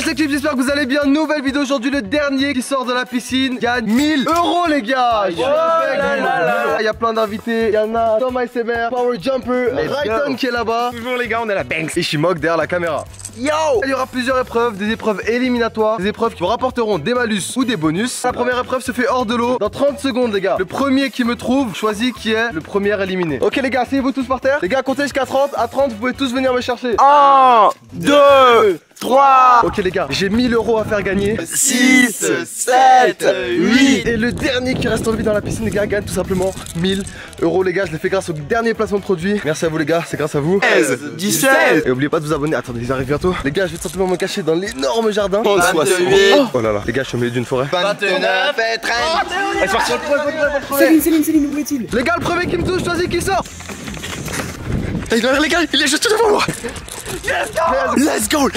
Wesh l'équipe, j'espère que vous allez bien. Nouvelle vidéo aujourd'hui, le dernier qui sort de la piscine gagne 1000 € les gars. Il y a plein d'invités, il y en a Tom ASMR, Power Jumper, Rayton qui est là-bas. Toujours les gars, on est la Banks. Et Shimok derrière la caméra. Yo! Il y aura plusieurs épreuves, des épreuves éliminatoires, des épreuves qui vous rapporteront des malus ou des bonus. La première épreuve se fait hors de l'eau dans 30 secondes les gars. Le premier qui me trouve choisit qui est le premier éliminé. Ok les gars, asseyez-vous tous par terre. Les gars, comptez jusqu'à 30. À 30, vous pouvez tous venir me chercher. 1, 2, 3. Ok les gars, j'ai 1000 € à faire gagner. 6, 7, 8. Et le dernier qui reste en vie dans la piscine les gars gagne tout simplement 1000 € les gars. Je l'ai fait grâce au dernier placement de produit. Merci à vous les gars, c'est grâce à vous. 16, 17. Et oubliez pas de vous abonner. Attendez, ils arrivent bientôt. Les gars, je vais tout simplement me cacher dans l'énorme jardin. 28. Oh là là, les gars, je suis au milieu d'une forêt. 29 et 30. Elle est sortie. Céline, où est-il? Les gars, le premier qui me touche, choisis qui sort. Les gars, il est juste devant moi. Let's go.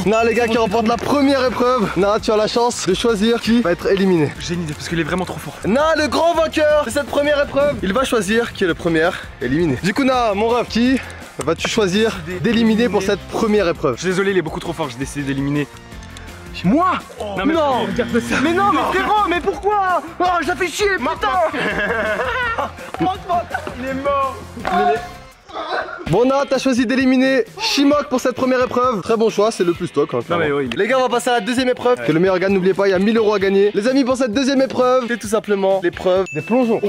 Non les gars qui remportent la première épreuve. Non, tu as la chance de choisir qui va être éliminé. J'ai une idée parce qu'il est vraiment trop fort. Non, le grand vainqueur de cette première épreuve, il va choisir qui est le premier éliminé. Du coup, Na, mon ref, qui vas-tu choisir d'éliminer pour cette première épreuve? Je suis désolé, il est beaucoup trop fort, j'ai décidé d'éliminer. Moi? Non, mais non, regarde ça. Mais non, mais frérot, mais pourquoi? Oh, ça fait chier, putain. Il est mort. Bon, Na, t'as choisi d'éliminer Shimok pour cette première épreuve. Très bon choix, c'est le plus stock. Hein, Non, mais oui. les gars, on va passer à la deuxième épreuve. Que le meilleur gagne, n'oubliez pas, il y a 1000 € à gagner. Les amis, pour cette deuxième épreuve, c'est tout simplement l'épreuve des plongeons.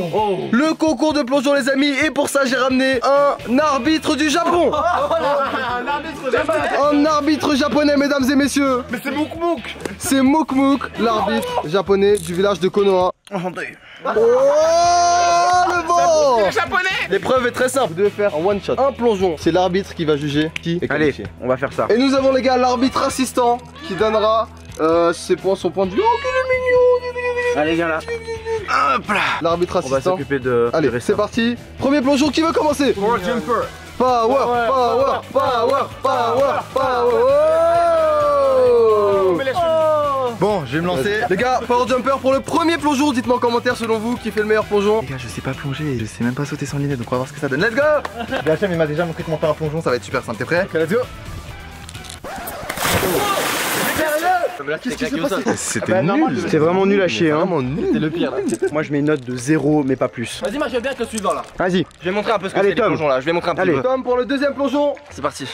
Le concours de plongeons, les amis. Et pour ça, j'ai ramené un arbitre du Japon. Un arbitre japonais, mesdames et messieurs. Mais c'est Mouk. C'est Mouk, l'arbitre japonais du village de Konoha. Oh, le vent! Japonais. L'épreuve est très simple, vous devez faire un one shot. Un plongeon, c'est l'arbitre qui va juger qui est Allez, qualifié. on va faire ça. Et nous avons les gars l'arbitre assistant qui donnera son point de vue. Oh, qu'il est mignon! Allez, viens là. Hop là. L'arbitre On va assistant. s'occuper de. Allez, c'est parti. Premier plongeon, qui veut commencer? Power Jumper. Power. Bon, je vais me lancer. Les gars, Power Jumper pour le premier plongeon. Dites-moi en commentaire selon vous qui fait le meilleur plongeon. Les gars, je sais pas plonger, je sais même pas sauter sans lunette, donc on va voir ce que ça donne. Let's go! Hachem, il m'a déjà montré comment faire un plongeon, ça va être super simple. T'es prêt? Ok, let's go! Qu'est-ce qui s'est passé? C'était nul! C'était vraiment nul à chier, hein. Vraiment nul! C'était le pire là. Moi, je mets une note de 0, mais pas plus. Vas-y, moi je vais bien avec le suivant là. Vas-y. Je vais montrer un peu ce que Allez, c'est les Tom. plongeons là. Je vais montrer un peu. Allez. Tom pour le deuxième plongeon. C'est parti.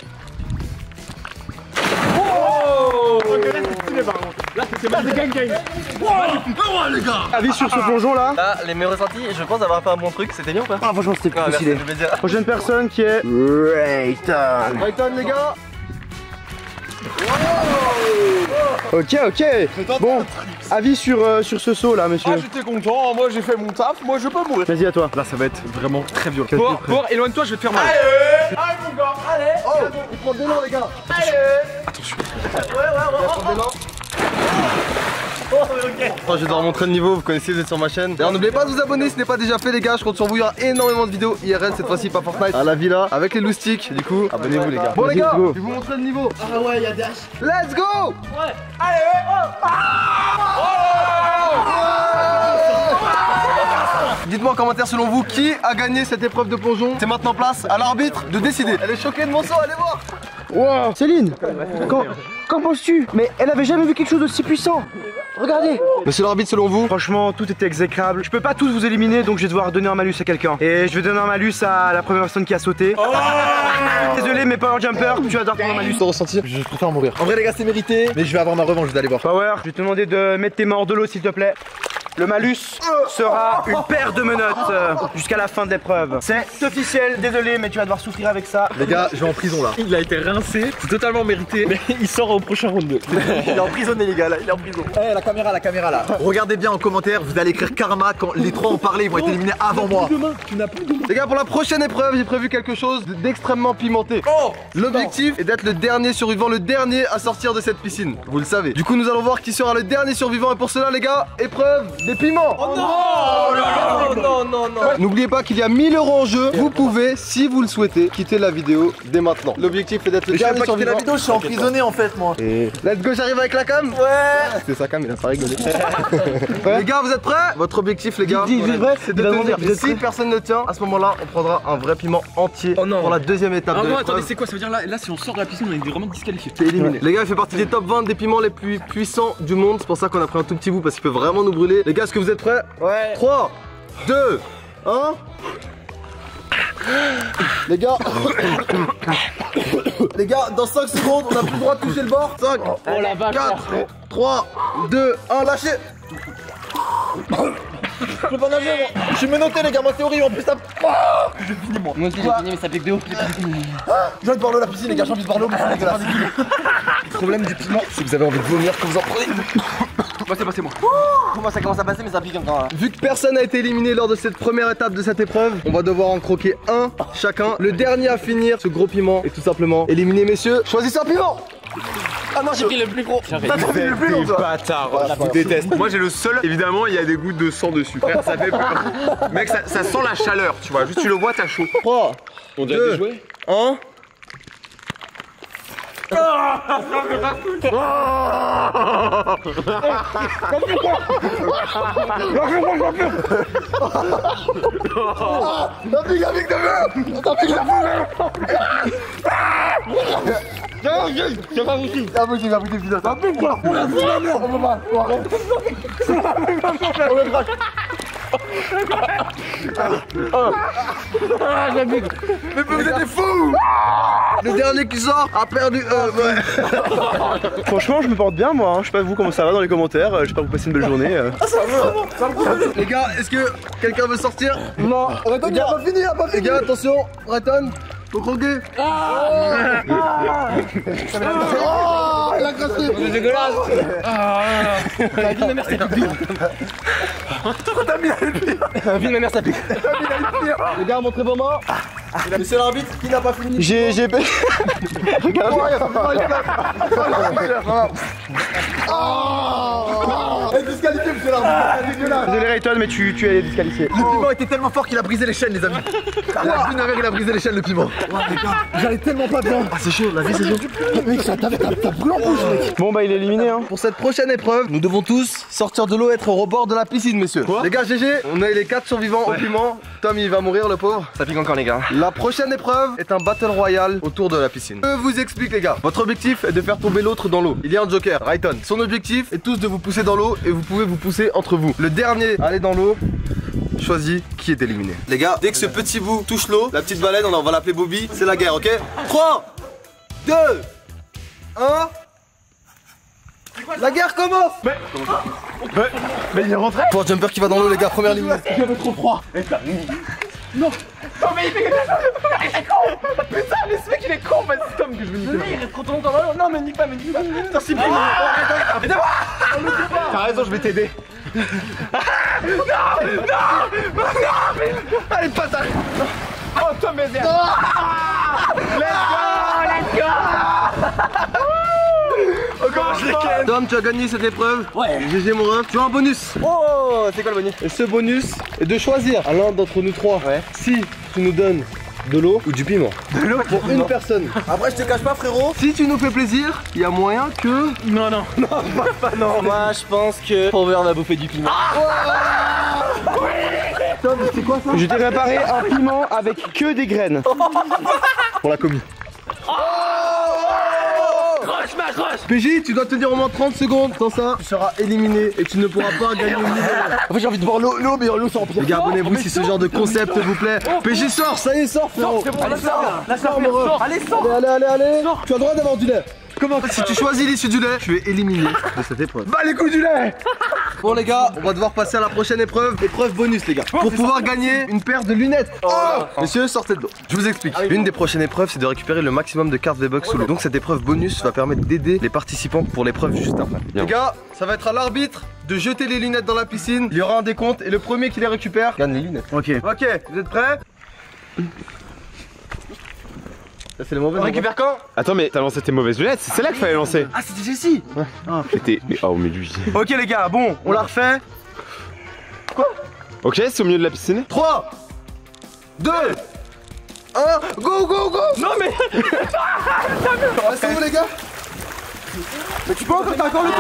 Avis sur ce plongeon là? Là, les meilleurs ressentis, je pense avoir fait un bon truc. C'était bien ou pas? Ah, franchement, c'était Ah, plus merci, stylé. ça fait plaisir. Prochaine personne qui est Rayton. Rayton, les gars. Ok. Bon, avis sur ce saut là, monsieur. J'étais content, moi j'ai fait mon taf, moi je peux mourir. Vas-y, à toi. Là, ça va être vraiment très violent. Pour- Pour, éloigne-toi, je vais te faire mal. Oh, il prend de l'élan, les gars. Oh, je dois remontrer le niveau, vous connaissez, vous êtes sur ma chaîne. D'ailleurs, n'oubliez pas de vous abonner si ce n'est pas déjà fait, les gars. Je compte sur vous, il y aura énormément de vidéos IRL cette fois-ci, pas Fortnite. À la villa, avec les loustiques. Du coup, abonnez-vous, les gars. Bon, les Vas-y, gars, go. je vais vous montrer le niveau. Ah ouais, y'a dash. Let's go! Dites-moi en commentaire selon vous qui a gagné cette épreuve de plongeon. C'est maintenant place à l'arbitre de décider. Elle est choquée de mon saut, allez voir. Wow. Céline, qu'en penses-tu? Mais elle avait jamais vu quelque chose d'aussi puissant. Regardez. Monsieur l'arbitre, selon vous? Franchement, tout était exécrable. Je peux pas tous vous éliminer, donc je vais devoir donner un malus à quelqu'un. Et je vais donner un malus à la première personne qui a sauté. Désolé, mais Power Jumper, tu vas devoir prendre un malus. Ton ressenti? Je préfère mourir. En vrai, les gars, c'est mérité. Mais je vais avoir ma revanche, vous allez voir. Power, je vais te demander de mettre tes mains hors de l'eau, s'il te plaît. Le malus sera une paire de menottes jusqu'à la fin de l'épreuve. C'est officiel, désolé, mais tu vas devoir souffrir avec ça. Les gars, je vais en prison là. Il a été rincé, c'est totalement mérité, mais il sort au prochain round 2. Il est emprisonné, les gars, là, il est en prison. Eh, la caméra là. Regardez bien en commentaire, vous allez écrire karma quand les trois ont parlé, ils vont être éliminés avant moi. Les gars, pour la prochaine épreuve, j'ai prévu quelque chose d'extrêmement pimenté. L'objectif est d'être le dernier survivant, le dernier à sortir de cette piscine. Vous le savez. Du coup, nous allons voir qui sera le dernier survivant. Et pour cela, les gars, épreuve des piments. Oh non. Non. N'oubliez pas qu'il y a 1000 € en jeu. Vous pouvez, si vous le souhaitez, quitter la vidéo dès maintenant. L'objectif est d'être le Mais je peux dernier pas quitter la survivant. vidéo, je suis emprisonné en fait moi. Et let's go, j'arrive avec la cam. Ouais. C'est sa cam, il a pas rigolé. Les gars, vous êtes prêts? Votre objectif, les gars, c'est de tenir. Et si personne ne tient, à ce moment-là, on prendra un vrai piment entier pour la deuxième étape de l'épreuve. Attendez, c'est quoi? Ça veut dire là si on sort de la piscine, on est vraiment disqualifié. C'est éliminé. Les gars, il fait partie des top 20 des piments les plus puissants du monde. C'est pour ça qu'on a pris un tout petit bout parce qu'il peut vraiment nous brûler. Les gars, est-ce que vous êtes prêts? Ouais. 3, 2, 1. Les gars, les gars, dans 5 secondes, on n'a plus le droit de toucher le bord. 5, 4, 3, 2, 1, lâchez. Je peux pas nager moi. Je suis menotté les gars, ma théorie en plus ça. J'ai fini moi. Moi aussi j'ai fini mais ça pique de ouf. Je viens de voir l'eau la piscine les gars, j'ai envie de voir l'eau mais c'est dégueulasse. Le problème du piment, c'est que vous avez envie de vomir quand vous en prenez. Passez moi. Moi ça commence à passer mais ça pique encore là. Vu que personne n'a été éliminé lors de cette première étape de cette épreuve, on va devoir en croquer un chacun. Le dernier à finir ce gros piment est tout simplement éliminé messieurs. Choisissez un piment. Ah non j'ai pris le plus gros. T'as pris le plus long toi. Bâtard, je vous déteste. Moi j'ai le seul, évidemment, il y a des gouttes de sang dessus. Frère, ça fait peur. Mec, ça sent la chaleur, tu vois. Juste tu le vois, t'as chaud. 3, On dirait 2, des jouets. 1. Mais vous êtes des fous. Le dernier qui sort a perdu. Franchement, je me porte bien, moi. Hein. Je sais pas vous comment ça va dans les commentaires. J'espère que vous passez une belle journée. Les gars, est-ce que quelqu'un veut sortir? Non. Reton, il a pas fini, Les gars, attention, Reton, faut croquer. Oh, il a crassé. C'est dégueulasse. La vie de ma mère, ça pique. La vie de ma mère ça pique. Les gars, montrez vos mains. Monsieur l'arbitre, qui n'a pas fini? J'ai. Regarde. Disqualifié, monsieur l'arbitre. Désolé Rayton, mais tu es disqualifié. Le piment était tellement fort qu'il a brisé les chaînes les amis. La vie de ma mère il a brisé les chaînes le piment. Les gars, j'allais tellement pas bien. Ah c'est chaud, la vie c'est chaud. Mec, t'as brûlé en bouche, mec. Bon bah il est éliminé hein. Pour cette prochaine épreuve, nous devons tous sortir de l'eau et être au rebord de la piscine, messieurs. Les gars, GG, on a les 4 survivants au piment. Tom, il va mourir, le pauvre. Ça pique encore les gars. La prochaine épreuve est un battle royal autour de la piscine. Je vous explique, les gars. Votre objectif est de faire tomber l'autre dans l'eau. Il y a un joker, Rayton. Son objectif est tous de vous pousser dans l'eau et vous pouvez vous pousser entre vous. Le dernier à aller dans l'eau choisit qui est éliminé. Les gars, dès que ce petit bout touche l'eau, la petite baleine, on va l'appeler Bobby, c'est la guerre, ok? 3, 2, 1. La guerre commence. Mais il est rentré. Pour Jumper qui va dans l'eau, les gars, première ligne. J'avais trop froid. Non mais il fait il est con. Putain mais ce mec il est con. Vas-y Tom que je vais niquer. Il reste trop longtemps dans l'eau. Non mais nique pas. Putain c'est plus. T'as raison, je vais t'aider. Non. Allez passe. Oh Tom mais let's go. Tom, tu as gagné cette épreuve. Ouais. GG mon ref. Tu as un bonus. Oh c'est quoi le bonus? Et ce bonus est de choisir à l'un d'entre nous trois si tu nous donnes de l'eau ou du piment. De l'eau pour une personne. Après je te cache pas frérot, si tu nous fais plaisir, il y a moyen que... Non. Moi je pense que Power va bouffer du piment. Tom, c'est quoi ça? Je t'ai préparé un piment avec que des graines. Pour la commis. Croche. PJ, tu dois tenir au moins 30 secondes. Sans ça, tu seras éliminé et tu ne pourras pas gagner une idée. En fait j'ai envie de voir l'eau mais l'eau c'est en pire. Les gars, abonnez-vous si ce genre de concept vous plaît. PJ sort, ça y est, sort frérot. Allez sors. Allez. Tu as le droit d'avoir du lait. Comment? Si tu choisis l'issue du lait, tu es éliminé de cette épreuve. Bah les coups du lait. Bon les gars, on va devoir passer à la prochaine épreuve. Épreuve bonus les gars. Pour pouvoir gagner une paire de lunettes. Messieurs, sortez de l'eau. Je vous explique. L'une des prochaines épreuves, c'est de récupérer le maximum de cartes V-Bucks sous l'eau. Donc cette épreuve bonus va permettre d'aider les participants pour l'épreuve juste après. Les gars, ça va être à l'arbitre de jeter les lunettes dans la piscine. Il y aura un décompte et le premier qui les récupère gagne les lunettes. Ok, vous êtes prêts? Ça c'est les mauvaises. On récupère quand? Attends, mais t'as lancé tes mauvaises lunettes, c'est celle-là qu'il fallait lancer. Ah c'était Jessie. C'était. Mais oh, mais lui. Ok les gars, bon, on la refait. Ok, c'est au milieu de la piscine. 3, 2, 1, go, go, go. Non mais C'est où les gars? mais tu peux encore, t'as encore le temps.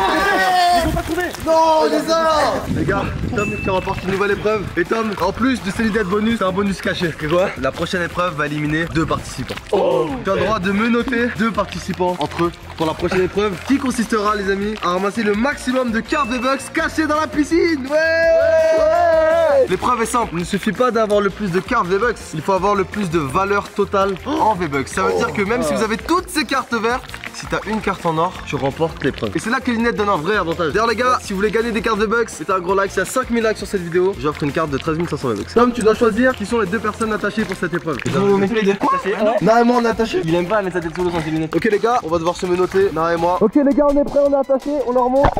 Ils ont pas trouvé. Non, Lézard. Les gars, Tom qui remporte une nouvelle épreuve. Et Tom, en plus de celui d'être bonus, c'est un bonus caché. C'est quoi? La prochaine épreuve va éliminer 2 participants. Tu as le droit de menotter 2 participants entre eux pour la prochaine épreuve qui consistera, les amis, à ramasser le maximum de cartes V-Bucks cachées dans la piscine. Ouais. L'épreuve est simple. Il ne suffit pas d'avoir le plus de cartes V-Bucks, il faut avoir le plus de valeur totale en V-Bucks. Ça veut dire que même si vous avez toutes ces cartes vertes, si t'as une carte en or, tu remportes l'épreuve. Et c'est là que Linette donne un vrai avantage. D'ailleurs les gars, si vous voulez gagner des cartes V-Bucks, mettez un gros like. Si y a 5000 likes sur cette vidéo, j'offre une carte de 13 500 V-Bucks. Tom, tu dois choisir qui sont les 2 personnes attachées pour cette épreuve. Vous mettez les deux. Normalement on est attaché. Il aime pas mettre sa tête sous l'eau sans ses lunettes. Ok les gars, on va devoir se menotter, Nara et moi. Ok les gars, on est prêts, on est attachés, on leur monte.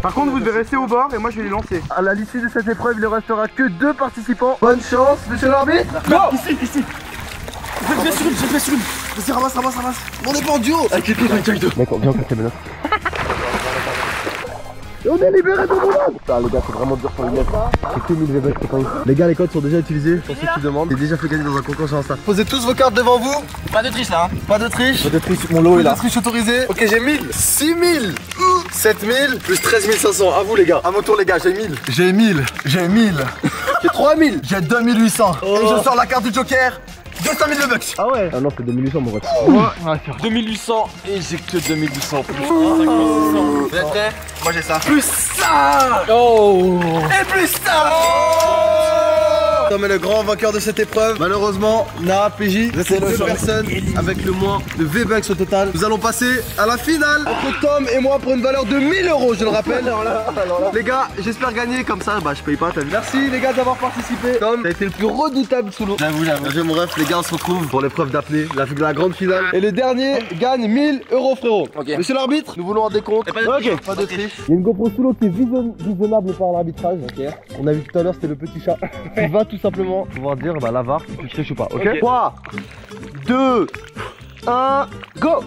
Par contre, vous devez rester au bord et moi je vais les lancer. À la l'issue de cette épreuve, il ne restera que 2 participants. Bonne chance, monsieur l'arbitre. Ici. Je fais sur une. Vas-y, ramasse. On est pas en duo. Avec les pieds, mec, on vient casser menottes. Et on est libéré de mon monde. Putain les gars, c'est vraiment dur pour les mettre. C'est que 1000 V-Bucks, c'est pas ouf. Les gars, les codes sont déjà utilisés pour ceux qui demandent. J'ai déjà fait gagner dans un concours sur Insta. Posez tous vos cartes devant vous. Pas de triche là. Pas de triche. Pas de triche, mon lot est Pas là. de triche autorisée. Ok, j'ai 1000, 6000, 7000, plus 13 500. À vous les gars. À mon tour les gars, j'ai 1000. J'ai 1000. J'ai 1000. J'ai 3000. J'ai 2800. Et je sors la carte du Joker. 200 000 V-Bucks. Ah ouais. Ah non, c'est 2800 mon pote. 2800 et j'ai que 2800 plus. Vous êtes prêts? Moi j'ai ça. Plus ça. Oh. Et plus ça. Tom est le grand vainqueur de cette épreuve. Malheureusement, Nara, PJ, c'est les 2 personnes avec le moins de V-Bucks au total. Nous allons passer à la finale entre Tom et moi pour une valeur de 1000 €, je le rappelle. Les gars, j'espère gagner comme ça. Bah, je paye pas, t'as vu. Merci les gars d'avoir participé. Tom, t'as été le plus redoutable sous l'eau. J'avoue. Bien joué, mon ref. Les gars, on se retrouve pour l'épreuve d'apnée, la grande finale. Et le dernier gagne 1000 €, frérot. Ok. Monsieur l'arbitre, nous voulons un décompte. Pas de triche. Pas de triche. Il y a une GoPro sous l'eau qui est visionnable par l'arbitrage. On a vu tout à l'heure, c'était le petit chat. Tu vas tout simplement pouvoir dire bah la VAR si tu triches ou pas. Ok. 3, 2, 1, go.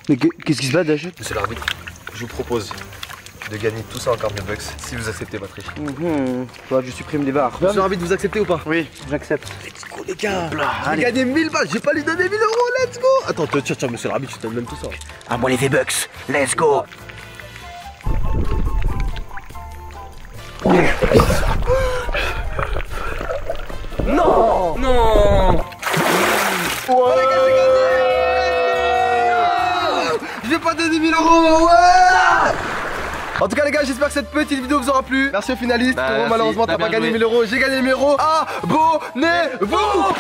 Mais qu'est-ce qui se passe, Dachut? Monsieur l'arbitre, je vous propose de gagner tout ça en carte V-Bucks si vous acceptez ma triche. Toi, je supprime des barres. Monsieur l'arbitre, vous acceptez ou pas? Oui, j'accepte. Let's go les gars. J'ai gagné 1000 balles, j'ai pas lui donné 1000 €, let's go. Attends, tiens, monsieur l'arbitre, je te donne même tout ça. À moi les V-Bucks, let's go. Non. Ouais, les gars, j'ai gagné. Je vais pas donner 1000 €, ouais. En tout cas les gars, j'espère que cette petite vidéo vous aura plu. Merci aux finalistes. Bah, Frérot, merci. malheureusement T'as t'as pas bien gagné joué. 1000 €. J'ai gagné 1000 €. Abonnez-vous.